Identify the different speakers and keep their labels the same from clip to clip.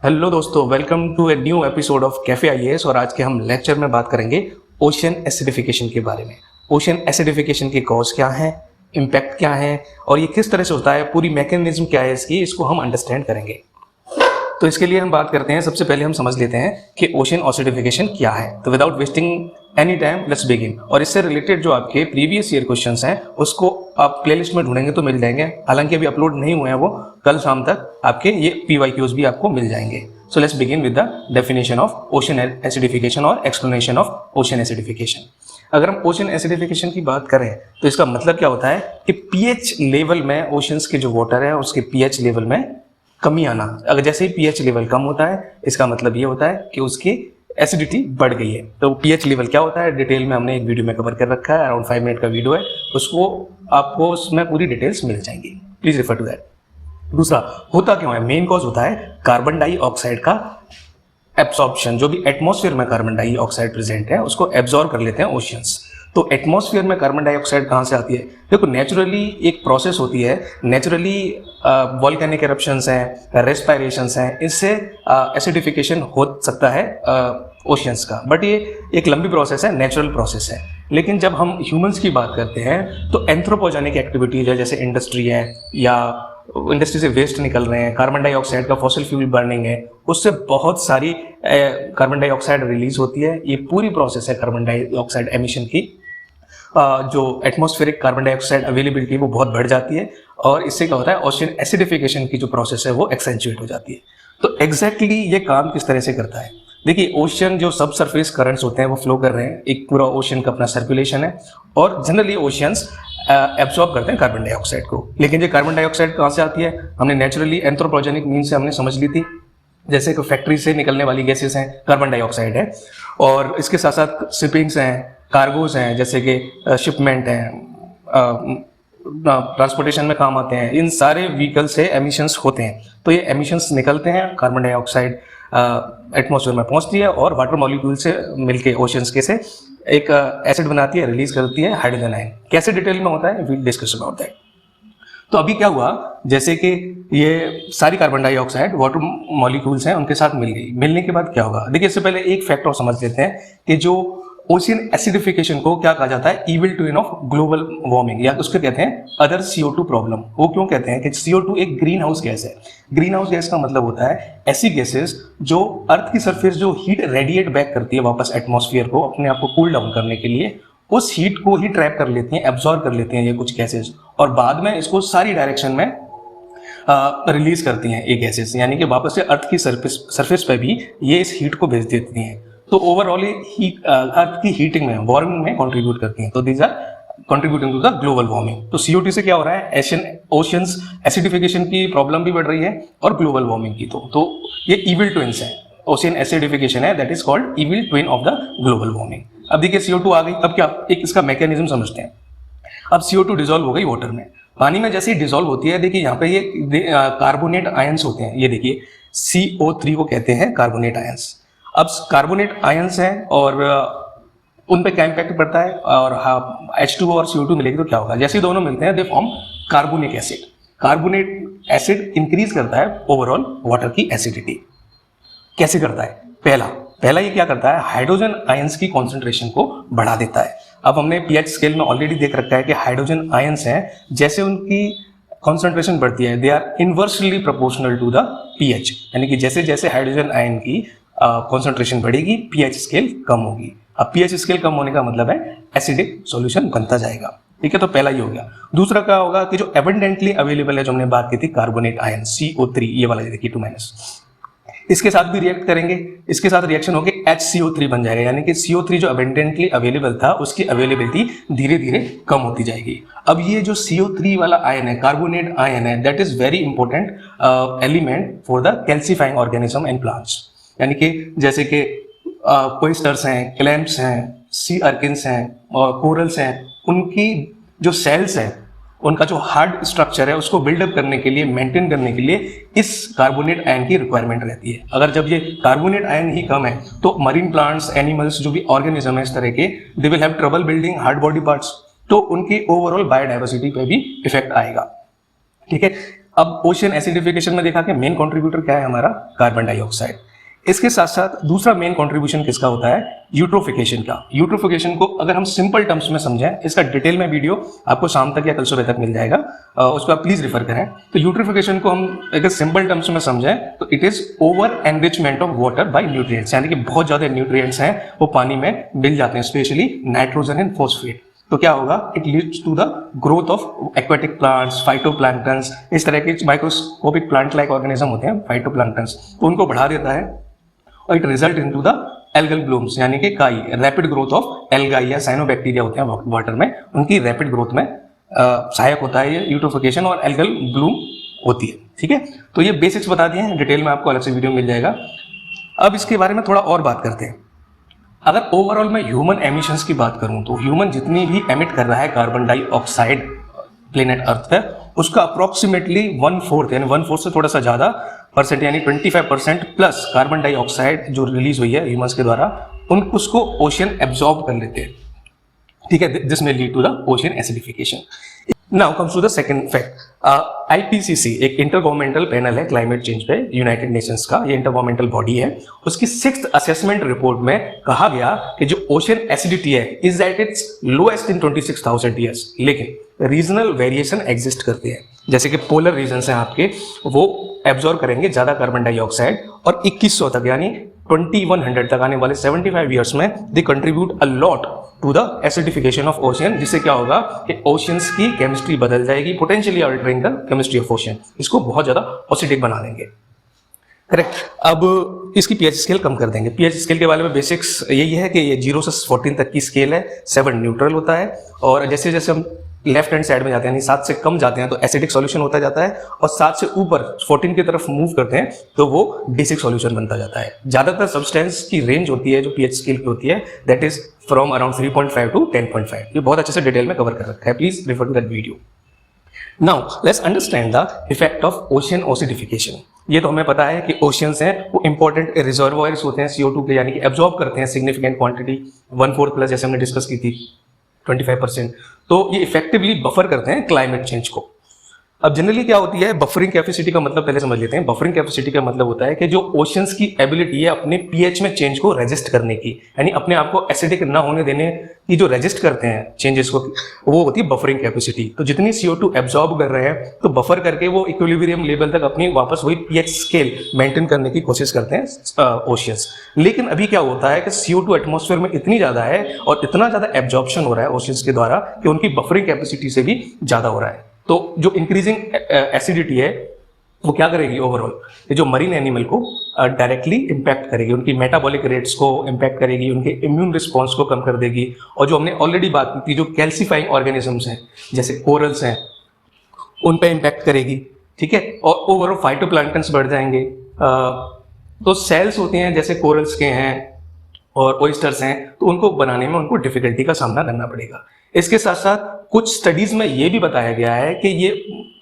Speaker 1: Hello दोस्तों, welcome to a new episode of Cafe IAS. और आज के हम लेक्चर में बात करेंगे ओशन एसिडिफिकेशन के बारे में। ओशन एसिडिफिकेशन के कॉज क्या हैं, इम्पैक्ट क्या है और ये किस तरह से होता है, पूरी मैकेनिज्म क्या है इसकी, इसको हम अंडरस्टैंड करेंगे। तो इसके लिए हम बात करते हैं, सबसे पहले हम समझ लेते हैं कि ओशन एसिडिफिकेशन क्या है। तो without wasting any time let's begin. और इससे रिलेटेड जो आपके प्रीवियस ईयर क्वेश्चंस हैं उसको आप प्लेलिस्ट में ढूंढेंगे तो मिल जाएंगे। हालांकि अभी अपलोड नहीं हुए हैं वो, कल शाम तक आपके ये PYQs भी आपको मिल जाएंगे। So let's begin with the definition of ocean acidification और एक्सप्लेनेशन ऑफ ओशन एसिडिफिकेशन। अगर हम ओशन एसिडिफिकेशन की बात करें तो इसका मतलब क्या होता है कि पीएच लेवल में ओशंस के जो वाटर है उसके पीएच लेवल में कमी आना। अगर जैसे ही पीएच लेवल कम होता है इसका मतलब ये होता है कि उसकी एसिडिटी बढ़ गई है। तो पीएच लेवल क्या होता है डिटेल में हमने एक वीडियो में कवर कर रखा है, अराउंड 5 मिनट का वीडियो है, उसको आपको उसमें पूरी डिटेल्स मिल जाएंगी, प्लीज रेफर टू दैट। दूसरा, होता क्यों है, मेन कॉज होता है कार्बन डाइऑक्साइड का एब्सॉर्प्शन। जो भी एटमॉस्फेयर में कार्बन डाइऑक्साइड प्रेजेंट है उसको एब्जॉर्ब कर लेते हैं ओशियंस। तो एटमॉस्फेयर में कार्बन डाइऑक्साइड कहाँ से आती है? देखो, नेचुरली एक प्रोसेस होती है, नेचुरली वॉल्केनिक एरप्शंस हैं, रेस्पायरेशंस हैं, इससे एसिडिफिकेशन हो सकता है ओशियंस का। बट ये एक लंबी प्रोसेस है, नेचुरल प्रोसेस है। लेकिन जब हम ह्यूमंस की बात करते हैं तो एंथ्रोपोजेनिक एक्टिविटीज है, जैसे इंडस्ट्री है या इंडस्ट्री से वेस्ट निकल रहे हैं, कार्बन डाइऑक्साइड का फॉसिल फ्यूल बर्निंग है, उससे बहुत सारी कार्बन डाइऑक्साइड रिलीज होती है। ये पूरी प्रोसेस है कार्बन डाइऑक्साइड एमिशन की। जो एटमॉस्फेरिक कार्बन डाइऑक्साइड अवेलेबिलिटी वो बहुत बढ़ जाती है और इससे क्या होता है, ओशन एसिडिफिकेशन की जो प्रोसेस है वो एक्सेंचुएट हो जाती है। तो एग्जैक्टली ये काम किस तरह से करता है? देखिए, ओशन जो सब सरफेस करंट्स होते हैं वो फ्लो कर रहे हैं, एक पूरा ओशन का अपना सर्कुलेशन है और जनरली ओशियंस एब्सॉर्ब करते हैं कार्बन डाइऑक्साइड को। लेकिन ये कार्बन डाइऑक्साइड कहाँ से आती है? हमने नेचुरली एंथ्रोपोजेनिक मीन से हमने समझ ली थी, जैसे कि फैक्ट्री से निकलने वाली गैसेस हैं, कार्बन डाइऑक्साइड है। और इसके साथ साथ शिपिंग्स हैं, कार्गोज हैं, जैसे कि शिपमेंट हैं, ट्रांसपोर्टेशन में काम आते हैं, इन सारे व्हीकल से एमिशंस होते हैं। तो ये एमिशंस निकलते हैं, कार्बन डाइऑक्साइड एटमॉस्फेयर में पहुंचती है और वाटर मॉलिक्यूल से मिलके ओशंस के से एक एसिड बनाती है, रिलीज करती है हाइड्रोजन आयन। कैसे डिटेल में होता है, वी डिस्कस अबाउट दैट। तो अभी क्या हुआ, जैसे कि ये सारी कार्बन डाइऑक्साइड वाटर मॉलिक्यूल्स हैं उनके साथ मिल गई। मिलने के बाद क्या होगा, देखिए इससे पहले एक फैक्ट और समझ लेते हैं कि जो ओशन एसिडिफिकेशन को क्या कहा जाता है, evil twin of global warming, या उसको कहते हैं अदर CO2 प्रॉब्लम। वो क्यों कहते हैं कि CO2 एक ग्रीन हाउस गैस है। ग्रीन हाउस गैस का मतलब होता है ऐसी गैसेस जो अर्थ की सरफेस जो हीट रेडिएट बैक करती है वापस एटमॉस्फेयर को अपने आप को कूल डाउन करने के लिए, उस हीट को ही ट्रैप कर लेती हैं, एब्जॉर्ब कर लेती हैं ये कुछ गैसेस, और बाद में इसको सारी डायरेक्शन में रिलीज करती हैं ये गैसेस, यानी कि वापस से अर्थ की सरफेस पे भी ये इस हीट को भेज देती हैं। तो ओवरऑल ये अर्थ की हीटिंग में, वार्मिंग में कंट्रीब्यूट करती हैं। तो these are contributing to the global warming. तो CO2 से क्या हो रहा है, ओशंस एसिडिफिकेशन की प्रॉब्लम भी बढ़ रही है और ग्लोबल वार्मिंग की। तो ये इविल ट्विन्स है, ओशन एसिडिफिकेशन है, that is called evil twin of the global warming. अब देखिए CO2 आ गई, अब क्या, एक इसका मैकेनिज्म समझते हैं। अब CO2 डिजोल्व हो गई वाटर में, पानी में जैसे ही डिजोल्व होती है, देखिए यहाँ पे ये कार्बोनेट आयंस होते हैं, ये देखिए CO3 को कहते हैं कार्बोनेट आयंस। अब कार्बोनेट आयंस हैं और उन पे क्या इम्पैक्ट पड़ता है, और H2O और CO2 मिलेगी तो क्या होगा, जैसे ही दोनों मिलते हैं they form carbonic acid. Carbonate acid increase करता है ओवरऑल वाटर की एसिडिटी। कैसे करता है? पहला ये क्या करता है, हाइड्रोजन आयंस की कॉन्सेंट्रेशन को बढ़ा देता है। अब हमने पीएच स्केल में ऑलरेडी देख रखा है कि हाइड्रोजन आयंस हैं, जैसे उनकी कॉन्सेंट्रेशन बढ़ती है they are inversely proportional to the pH, यानी कि जैसे जैसे हाइड्रोजन आयन की कॉन्सेंट्रेशन बढ़ेगी पीएच स्केल कम होगी। अब पीएच स्केल कम होने का मतलब है एसिडिक सॉल्यूशन बनता जाएगा। ठीक है, तो पहला ये हो गया। दूसरा क्या होगा कि जो एबंडेंटली अवेलेबल है, जो हमने बात की थी कार्बोनेट आयन CO3, ये वाला देखिए 2-, इसके साथ भी रिएक्ट करेंगे, इसके साथ रिएक्शन होकर HCO3 बन जाएगा, यानी कि CO3 जो एबंडेंटली अवेलेबल था उसकी अवेलेबिलिटी धीरे धीरे कम होती जाएगी। अब ये जो CO3 वाला आयन है, कार्बोनेट आयन है, that is very important element for the calcifying organism and plants. यानी कि जैसे कि कोइस्टर्स हैं, क्लैम्प्स हैं, सी अर्किन्स हैं और कोरल्स हैं, उनकी जो सेल्स हैं उनका जो हार्ड स्ट्रक्चर है उसको बिल्डअप करने के लिए, मेंटेन करने के लिए इस कार्बोनेट आयन की रिक्वायरमेंट रहती है। अगर जब ये कार्बोनेट आयन ही कम है तो मरीन प्लांट्स, एनिमल्स, जो भी ऑर्गेनिज्म है इस तरह के, they will have trouble building hard body parts, तो उनकी ओवरऑल बायोडाइवर्सिटी पे भी इफेक्ट आएगा। ठीक है, अब ओशन एसिडिफिकेशन में देखा कि मेन कंट्रीब्यूटर क्या है हमारा, कार्बन डाइऑक्साइड। इसके साथ साथ दूसरा मेन कंट्रीब्यूशन किसका होता है, यूट्रोफिकेशन का। यूट्रोफिकेशन को अगर हम सिंपल टर्म्स में समझें, इसका डिटेल में वीडियो आपको शाम तक या कल सुबह तक मिल जाएगा, उसको आप प्लीज रिफर करें। तो यूट्रोफिकेशन को हम अगर सिंपल टर्म्स में समझें तो it is over enrichment of water bye nutrients, यानी कि बहुत ज्यादा न्यूट्रिएंट्स हैं वो पानी में मिल जाते हैं, स्पेशली नाइट्रोजन एंड फॉस्फेट। तो क्या होगा, it leads to the growth of aquatic plants, phytoplanktons, इस तरह के माइक्रोस्कोपिक प्लांट लाइक ऑर्गेनिज्म होते हैं फाइटोप्लैंक्टन्स, तो उनको बढ़ा देता है और it result into the algal blooms, यानी कि काई, रैपिड ग्रोथ ऑफ एल्गाई या साइनोबैक्टीरिया होते हैं वाटर में, उनकी रैपिड ग्रोथ में सहायक होता है ये यूट्रोफिकेशन और एल्गल ब्लूम होती है। ठीक है, तो ये बेसिक्स बता दिए हैं, डिटेल में आपको अलग से वीडियो मिल जाएगा। अब इसके बारे में थोड़ा और बात करते हैं। अगर ओवरऑल मैं ह्यूमन एमिशंस की बात करूं तो ह्यूमन जितनी भी एमिट कर रहा है कार्बन डाइऑक्साइड प्लेनेट अर्थ पे, उसका अप्रोक्सीमेटली 1/4 यानी 1/4 से थोड़ा सा ज़्यादा परसेंट यानी 25% प्लस कार्बन डाइऑक्साइड जो रिलीज हुई है ह्यूमंस के द्वारा, उसको ओशियन एब्जॉर्ब कर लेते हैं। ठीक है, this may lead to the ocean acidification. Now comes to the second fact. IPCC एक इंटरगवर्नमेंटल पैनल है क्लाइमेट चेंज पे, यूनाइटेड नेशंस का ये इंटरगवर्नमेंटल बॉडी है। उसकी 6th असेसमेंट रिपोर्ट में कहा गया कि जो ओशियन एसिडिटी है is at its lowest in 26,000 years, लेकिन रीजनल वेरिएशन एग्जिस्ट करते हैं। जैसे कि पोलर रीजन हैं आपके, वो एब्जॉर्ब करेंगे ज्यादा कार्बन डाइऑक्साइड और 2100 तक यानी 2100 तक आने वाले 75 ईयर्स में they contribute a lot to the acidification of ocean, जिससे क्या होगा कि ओशियंस की केमिस्ट्री बदल जाएगी, potentially altering the chemistry of ocean, इसको बहुत ज्यादा एसिडिक बना देंगे। करेक्ट। अब इसकी पीएच स्केल कम कर देंगे। पीएच स्केल के बारे में बेसिक्स यही है कि ये 0 से 14 तक की स्केल है। 7 न्यूट्रल होता है और जैसे जैसे हम लेफ्ट हैंड साइड में जाते हैं यानी 7 से कम जाते हैं तो एसिडिक सॉल्यूशन होता जाता है, और 7 से ऊपर 14 की तरफ मूव करते हैं तो वो बेसिक सॉल्यूशन बनता जाता है। ज्यादातर सब्सटेंस की रेंज होती है जो पीएच स्केल की होती है, that is from around 3.5 to 10.5। ये बहुत अच्छे से डिटेल में कवर कर रखा है, please refer to that video. Now let's understand the effect of ocean acidification. ये तो हमें पता है कि ओशियंस हैं वो इंपॉर्टेंट रिजर्वॉयर्स होते हैं CO2 के, यानी कि एब्जॉर्ब करते हैं सिग्निफिकेंट क्वांटिटी 1/4 प्लस, जैसे हमने डिस्कस की थी 25%। तो ये इफेक्टिवली बफर करते हैं क्लाइमेट चेंज को। अब जनरली क्या होती है बफरिंग कैपेसिटी का मतलब पहले समझ लेते हैं। बफरिंग कैपेसिटी का मतलब होता है कि जो ओशियंस की एबिलिटी है अपने पीएच में चेंज को रेजिस्ट करने की, यानी अपने आप को एसिडिक ना होने देने की जो रेजिस्ट करते हैं चेंजेस को, वो होती है बफरिंग कैपेसिटी। तो जितनी CO2 एब्जॉर्ब कर रहे हैं तो बफर करके वो इक्विलिब्रियम लेवल तक अपनी वापस वही पीएच स्केल मेंटेन करने की कोशिश करते हैं ओशियंस। लेकिन अभी क्या होता है कि CO2 एटमॉस्फेयर में इतनी ज्यादा है और इतना ज्यादा एब्जॉर्प्शन हो रहा है ओशियंस के द्वारा कि उनकी बफरिंग कैपेसिटी से भी ज्यादा हो रहा है। तो जो इंक्रीजिंग एसिडिटी है वो क्या करेगी ओवरऑल, ये जो मरीन एनिमल को डायरेक्टली इंपैक्ट करेगी, उनकी मेटाबॉलिक रेट्स को इंपैक्ट करेगी, उनके इम्यून रिस्पॉन्स को कम कर देगी। और जो हमने ऑलरेडी बात की थी जो कैल्सीफाइंग ऑर्गेनिजम्स हैं जैसे कोरल्स हैं उन पे इंपैक्ट करेगी। ठीक है, और ओवरऑल फाइटोप्लैंक्टन्स बढ़ जाएंगे। तो सेल्स होते हैं जैसे कोरल्स के हैं और ऑयस्टर्स हैं, तो उनको बनाने में उनको डिफिकल्टी का सामना करना पड़ेगा। इसके साथ साथ कुछ स्टडीज में ये भी बताया गया है कि ये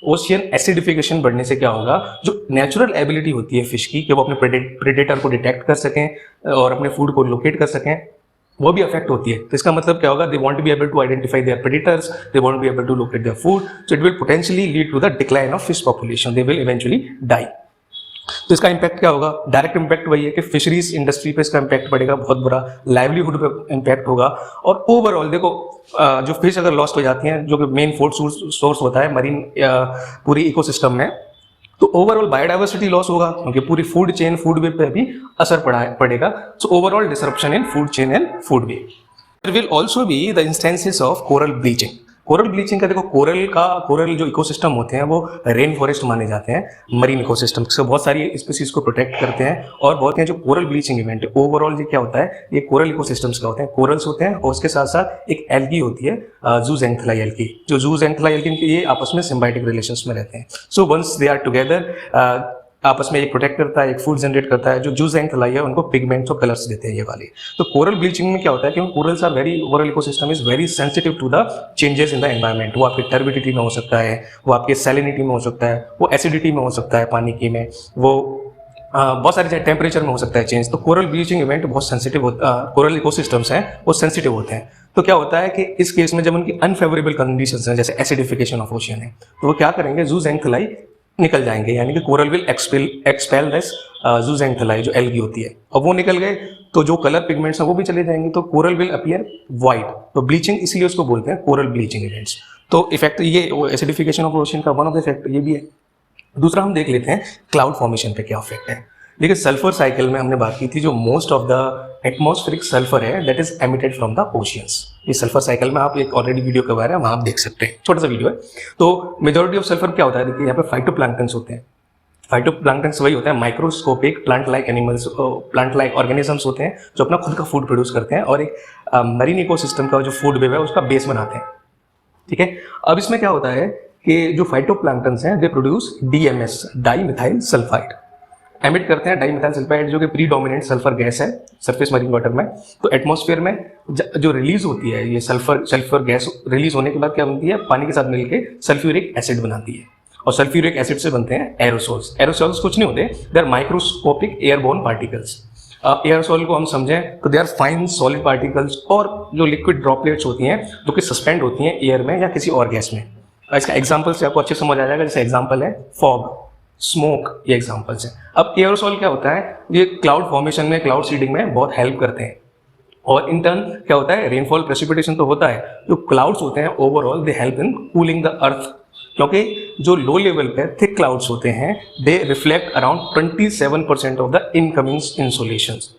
Speaker 1: ओशियन एसिडिफिकेशन बढ़ने से क्या होगा, जो नेचुरल एबिलिटी होती है फिश की कि वो अपने प्रेडेटर को डिटेक्ट कर सकें और अपने फूड को लोकेट कर सकें, वो भी अफेक्ट होती है। तो इसका मतलब क्या होगा, they want to be able to identify their predators, they want to be able to locate their food, so it will potentially lead to the decline of fish population, they will eventually die. तो इसका impact क्या होगा, direct impact वही है कि fisheries industry पे इसका impact पड़ेगा बहुत बुरा, लाइवलीहुड पे इंपैक्ट होगा। और ओवरऑल देखो जो फिश अगर लॉस्ट हो जाती हैं, जो कि मेन फूड सोर्स होता है मरीन पूरी इकोसिस्टम में, तो ओवरऑल बायोडाइवर्सिटी लॉस होगा क्योंकि पूरी फूड चेन फूड वे पे भी असर पड़ेगा। So overall disruption in food chain and food web. There will also be the instances of coral bleaching. Coral bleaching का देखो, कोरल जो इकोसिस्टम होते हैं वो रेन फॉरेस्ट माने जाते हैं मरीन इकोसिस्टम से, बहुत सारी स्पीसीज को प्रोटेक्ट करते हैं। और बहुत हैं जो कोरल ब्लीचिंग इवेंट है ओवरऑल ये क्या होता है, ये कोरल इकोसिस्टम्स का होते हैं, कोरल्स होते हैं और उसके साथ साथ एक एल्गी होती है जूज़ैंथेला एल्गी, जो जूज़ैंथेला एल्गी ये आपस में सिम्बायोटिक रिलेशंस में रहते हैं। So once they are together आपस में एक प्रोटेक्ट करता है, एक फूड जनरेट करता है, जो जूज़ैंथेला है उनको पिगमेंट्स और कलर्स देते हैं ये वाले। तो कोरल ब्लीचिंग में क्या होता है कि corals are very, overall ecosystem is very sensitive to the changes in the environment. वो आपकी टर्बिडिटी में हो सकता है, वो आपके सैलिनिटी में हो सकता है, वो एसिडिटी में हो सकता है पानी की में, वो बहुत सारी टेम्परेचर में हो सकता है चेंज। तो कोरल ब्लीचिंग इवेंट बहुत सेंसिटिव कोरल इकोसिस्टम्स हैं वो सेंसिटिव होते हैं। तो क्या होता है कि इस केस में जब उनकी अनफेवरेबल कंडीशंस हैं जैसे एसिडिफिकेशन ऑफ ओशियन है, तो वो क्या करेंगे, जूज़ैंथेला निकल जाएंगे, यानी कि कोरल विल एक्सपेल दिस जूजेंथेलाई जो एल्गी होती है, और वो निकल गए तो जो कलर पिगमेंट्स हैं वो भी चले जाएंगे, तो कोरल विल अपीयर वाइट। तो ब्लीचिंग इसलिए उसको बोलते हैं कोरल ब्लीचिंग इवेंट्स। तो इफेक्ट ये एसिडिफिकेशन ऑफ ओशन का वन ऑफ द इफेक्ट ये भी है। दूसरा हम देख लेते हैं क्लाउड फॉर्मेशन पे क्या इफेक्ट है। देखिए सल्फर साइकिल में हमने बात की थी, जो most of the atmospheric sulphur है that is emitted from the oceans. ये सल्फर साइकिल में आप एक ऑलरेडी वीडियो करवा रहे हैं, वहां आप देख सकते हैं, छोटा सा वीडियो है। तो मेजॉरिटी ऑफ सल्फर क्या होता है, देखिए यहाँ पे फाइटोप्लैंक्टन्स होते हैं। फाइटोप्लैंक्टन्स वही होता है microscopic plant like animals, plant like organisms होते हैं जो अपना खुद का फूड प्रोड्यूस करते हैं और एक मरीन इकोसिस्टम का जो फूड वेब है उसका बेस बनाते हैं। ठीक है, अब इसमें क्या होता है कि जो फाइटोप्लैंक्टन्स हैं they produce DMs, di methyl sulphide, emit करते हैं डाई मिथाइल सल्फाइड जो कि प्रीडोमिनेंट सल्फर गैस है सरफेस मरीन वाटर में। तो एटमॉस्फेयर में जो रिलीज होती है ये सल्फर गैस रिलीज होने के बाद क्या बनती है, पानी के साथ मिलकर सल्फ्यूरिक एसिड बनाती है, और सल्फ्यूरिक एसिड से बनते हैं एरोसोल्स। एरोसोल्स कुछ नहीं होते, they are microscopic airborne particles. Aerosol को हम समझें तो they are fine solid particles और जो लिक्विड ड्रॉपलेट्स होती हैं जो कि सस्पेंड होती हैं एयर में या किसी और गैस में। इसका एग्जाम्पल से आपको अच्छे समझ आ जाएगा, जैसे एग्जाम्पल है फॉग, स्मोक, ये एग्जाम्पल्स हैं। अब एयरोसोल क्या होता है, ये क्लाउड फॉर्मेशन में, क्लाउड सीडिंग में बहुत हेल्प करते हैं, और इन टर्न क्या होता है, रेनफॉल प्रेसिपिटेशन तो होता है, जो क्लाउड्स होते हैं overall they help in cooling the earth, क्योंकि जो लो लेवल पे थिक क्लाउड्स होते हैं they reflect around 27% of the incoming insolations.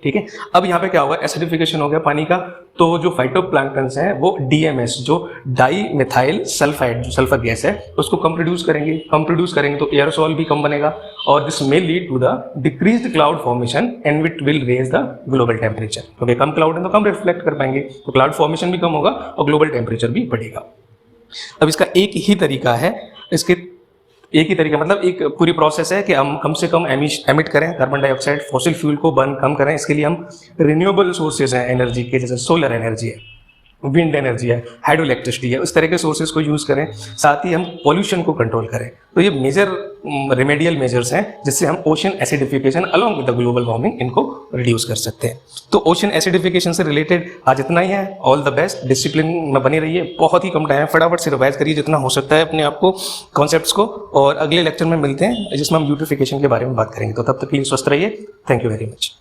Speaker 1: ठीक है, अब यहाँ पे क्या होगा, एसिडिफिकेशन हो गया पानी का, तो जो फाइटोप्लैंक्टन्स हैं वो डीएमएस जो डाई मिथाइल सल्फाइड जो सल्फर गैस है उसको कम प्रोड्यूस करेंगे तो एयरोसोल भी कम बनेगा, और this may lead to the decreased cloud formation and it will raise the global temperature, क्योंकि कम क्लाउड है तो कम रिफ्लेक्ट कर पाएंगे, तो क्लाउड फॉर्मेशन भी कम होगा और ग्लोबल टेम्परेचर भी बढ़ेगा। अब इसका एक ही तरीका है, मतलब एक पूरी प्रोसेस है कि हम कम से कम एमिट करें कार्बन डाइऑक्साइड, फॉसिल फ्यूल को बर्न कम करें। इसके लिए हम रिन्यूएबल सोर्सेज हैं एनर्जी के, जैसे सोलर एनर्जी है, विंड एनर्जी है, हाइड्रो इलेक्ट्रिसिटी है, उस तरह के सोर्सेज को यूज़ करें, साथ ही हम पॉल्यूशन को कंट्रोल करें। तो ये मेजर रेमेडियल मेजर्स हैं जिससे हम ocean acidification along with the global warming इनको रिड्यूस कर सकते हैं। तो ओशन एसिडिफिकेशन से रिलेटेड आज इतना ही है। ऑल द बेस्ट, डिसिप्लिन में बने रहिए, बहुत ही कम टाइम है, फटाफट से रिवाइज करिए जितना हो सकता है अपने आप को, कॉन्सेप्ट्स को, और अगले लेक्चर में मिलते हैं जिसमें हम यूट्रिफिकेशन के बारे में बात करेंगे। तो तब तक के लिए स्वस्थ रहिए। Thank you very much.